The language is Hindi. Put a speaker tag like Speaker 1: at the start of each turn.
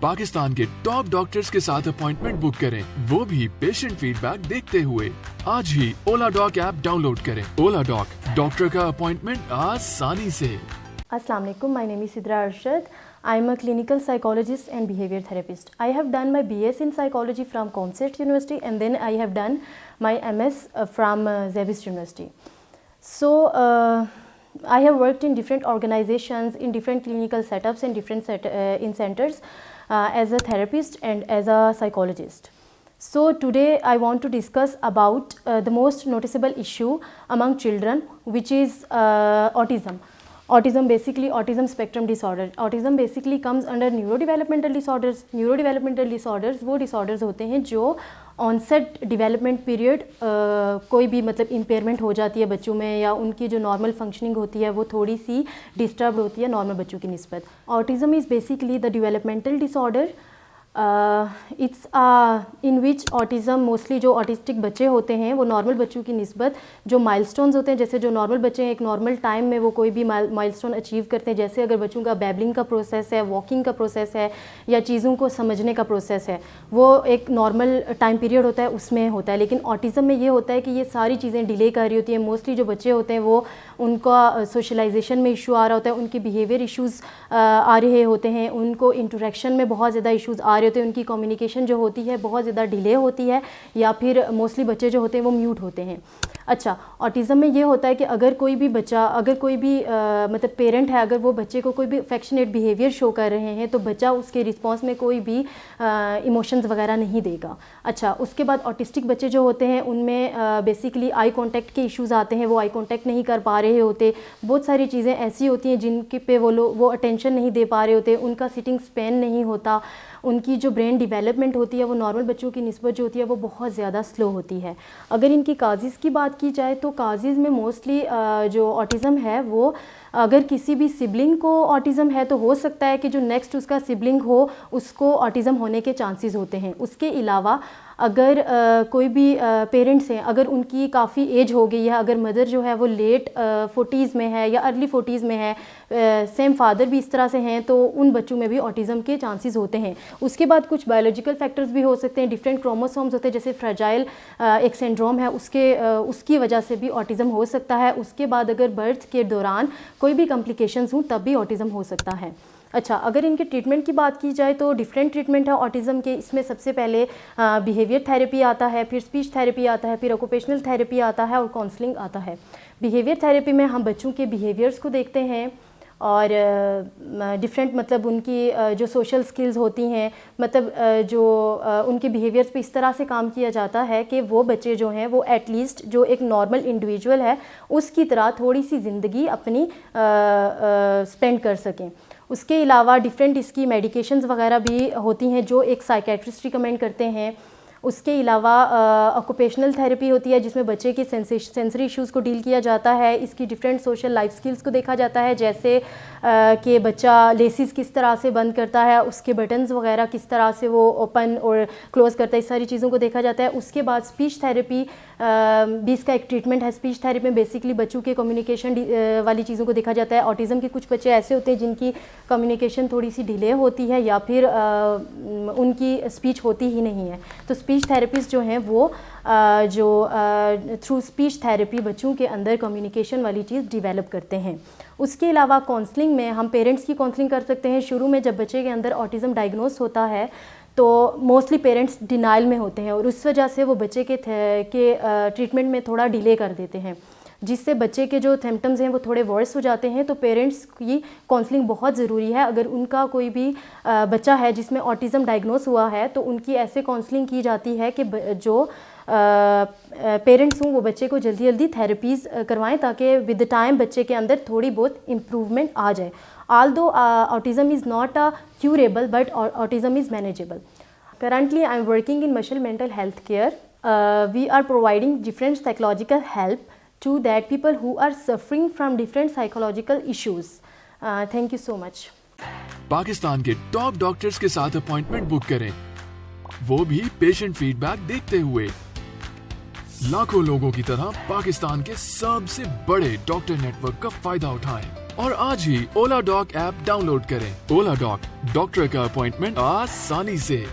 Speaker 1: पाकिस्तान के टॉप डॉक्टर्स के साथ अपॉइंटमेंट बुक करें, वो भी पेशेंट फीडबैक देखते हुए। आज ही ओला डॉक ऐप डाउनलोड करें। ओला डॉक, डॉक्टर का अपॉइंटमेंट आसानी से।
Speaker 2: Assalamu alaikum. My name is Sidra Arshad. I am a clinical psychologist and behavior therapist. I have done my BS in psychology from COMSET University, and then I have done my MS from Zabist University. So I have worked in different organizations, in different clinical setups, and different in centers as a therapist and as a psychologist. So today I want to discuss about the most noticeable issue among children, which is autism. Autism, basically autism spectrum disorder. Autism basically comes under neurodevelopmental disorders. Neurodevelopmental disorders वो disorders होते हैं जो ऑनसेट डेवलपमेंट पीरियड कोई भी मतलब इम्पेयरमेंट हो जाती है बच्चों में, या उनकी जो नॉर्मल फंक्शनिंग होती है वो थोड़ी सी डिस्टर्ब होती है नॉर्मल बच्चों की निस्बत. Autism is basically the developmental disorder it's in which autism mostly जो ऑटिस्टिक बच्चे होते हैं वो नॉर्मल बच्चों की निस्बत जो माइलस्टोन्स होते हैं, जैसे जो नॉर्मल बच्चे हैं एक नॉर्मल टाइम में वो कोई भी माइलस्टोन अचीव करते हैं, जैसे अगर बच्चों का बैबलिंग का प्रोसेस है, वॉकिंग का प्रोसेस है, या चीज़ों को समझने का प्रोसेस है, वो एक नॉर्मल टाइम पीरियड होता है उसमें होता है. लेकिन ऑटिज़म में ये होता है कि ये सारी चीज़ें डिले कर रही होती हैं. मोस्टली जो बच्चे होते हैं वो उनका सोशलाइजेशन में इशू आ रहा होता है, उनके बिहेवियर इश्यूज़ आ रहे होते हैं, उनको इंटरेक्शन में बहुत ज़्यादा इश्यूज़ आ रहे होते हैं, उनकी कम्युनिकेशन जो होती है बहुत ज़्यादा डिले होती है, या फिर मोस्टली बच्चे जो होते हैं वो म्यूट होते हैं. अच्छा, ऑटिज़म में ये होता है कि अगर कोई भी बच्चा, अगर कोई भी मतलब पेरेंट है, अगर वो बच्चे को कोई भी अफेक्शनेट बिहेवियर शो कर रहे हैं तो बच्चा उसके रिस्पॉन्स में कोई भी इमोशंस वगैरह नहीं देगा. अच्छा, उसके बाद ऑटिस्टिक बच्चे जो होते हैं उनमें बेसिकली आई कांटेक्ट के इश्यूज़ आते हैं, वो आई कांटेक्ट नहीं कर पा रहे होते. बहुत सारी चीज़ें ऐसी होती हैं जिनके पे वो अटेंशन नहीं दे पा रहे होते, उनका सिटिंग स्पेन नहीं होता, उनकी जो ब्रेन डेवलपमेंट होती है वो नॉर्मल बच्चों की निस्बत जो होती है वो बहुत ज़्यादा स्लो होती है. अगर इनकी काजेज़ की बात की जाए तो काजेज़ में मोस्टली जो ऑटिज़म है वो अगर किसी भी सिबलिंग को ऑटिज़म है तो हो सकता है कि जो नेक्स्ट उसका सिबलिंग हो उसको ऑटिज़म होने के चांसेस होते हैं. उसके अलावा अगर कोई भी पेरेंट्स हैं, अगर उनकी काफ़ी एज हो गई है, अगर मदर जो है वो लेट 40s में है या अर्ली 40s में है, सेम फादर भी इस तरह से हैं, तो उन बच्चों में भी ऑटिज़म के चांसेस होते हैं. उसके बाद कुछ बायोलॉजिकल फैक्टर्स भी हो सकते हैं, डिफरेंट क्रोमोसोम्स होते हैं, जैसे फ्रेजाइल एक सिंड्रोम है उसकी वजह से भी ऑटिज़म हो सकता है. उसके बाद अगर बर्थ के दौरान कोई भी कॉम्प्लिकेशंस हों तब भी ऑटिज़म हो सकता है. अच्छा, अगर इनके ट्रीटमेंट की बात की जाए तो डिफरेंट ट्रीटमेंट है ऑटिज़म के. इसमें सबसे पहले बिहेवियर थेरेपी आता है, फिर स्पीच थेरेपी आता है, फिर ऑक्यूपेशनल थेरेपी आता है और काउंसलिंग आता है. बिहेवियर थेरेपी में हम बच्चों के बिहेवियर्स को देखते हैं और डिफरेंट मतलब उनकी जो सोशल स्किल्स होती हैं, मतलब जो उनके बिहेवियर्स पे इस तरह से काम किया जाता है कि वो बच्चे जो हैं वो एटलीस्ट जो एक नॉर्मल इंडिविजुअल है उसकी तरह थोड़ी सी ज़िंदगी अपनी स्पेंड कर सकें. उसके अलावा डिफरेंट इसकी मेडिकेशंस वगैरह भी होती हैं जो एक साइकेट्रिस्ट रिकमेंड करते हैं. उसके अलावा ऑक्यूपेशनल थेरेपी होती है जिसमें बच्चे के सेंसरी इश्यूज़ को डील किया जाता है. इसकी डिफरेंट सोशल लाइफ स्किल्स को देखा जाता है, जैसे कि बच्चा लेसिस किस तरह से बंद करता है, उसके बटन्स वगैरह किस तरह से वो ओपन और क्लोज़ करता है, इस सारी चीज़ों को देखा जाता है. उसके बाद स्पीच थेरेपी भी इसका एक ट्रीटमेंट है. स्पीच थेरेपी में बेसिकली बच्चों के कम्युनिकेशन वाली चीज़ों को देखा जाता है. ऑटिज़म के कुछ बच्चे ऐसे होते हैं जिनकी कम्युनिकेशन थोड़ी सी डिले होती है या फिर उनकी स्पीच होती ही नहीं है, तो स्पीच थेरेपिस्ट जो हैं वो जो थ्रू स्पीच थेरेपी बच्चों के अंदर कम्युनिकेशन वाली चीज़ डेवलप करते हैं. उसके अलावा काउंसलिंग में हम पेरेंट्स की काउंसलिंग कर सकते हैं. शुरू में जब बच्चे के अंदर ऑटिज़म डायग्नोस होता है तो मोस्टली पेरेंट्स डिनाइल में होते हैं और उस वजह से वो बच्चे के ट्रीटमेंट में थोड़ा डिले कर देते हैं, जिससे बच्चे के जो सिम्टम्स हैं वो थोड़े वर्स हो जाते हैं. तो पेरेंट्स की काउंसलिंग बहुत ज़रूरी है. अगर उनका कोई भी बच्चा है जिसमें ऑटिज़म डायग्नोस हुआ है तो उनकी ऐसे काउंसलिंग की जाती है कि जो पेरेंट्स हों वो बच्चे को जल्दी जल्दी थेरेपीज़ करवाएं ताकि विद द टाइम बच्चे के अंदर थोड़ी बहुत इम्प्रूवमेंट आ जाए. Although autism is not curable, but autism is manageable. Currently, I am working in Mashal Mental Health Care. We are providing different psychological help to that people who are suffering from different psychological issues. Thank you so much.
Speaker 1: Pakistan के टॉप डॉक्टर्स के साथ अपॉइंटमेंट बुक करें, वो भी पेशेंट फीडबैक देखते हुए. लाखों लोगों की तरह पाकिस्तान के सबसे बड़े डॉक्टर नेटवर्क का फायदा उठाएं. और आज ही ओला डॉक ऐप डाउनलोड करें। ओला डॉक, डॉक्टर का अपॉइंटमेंट आसानी से।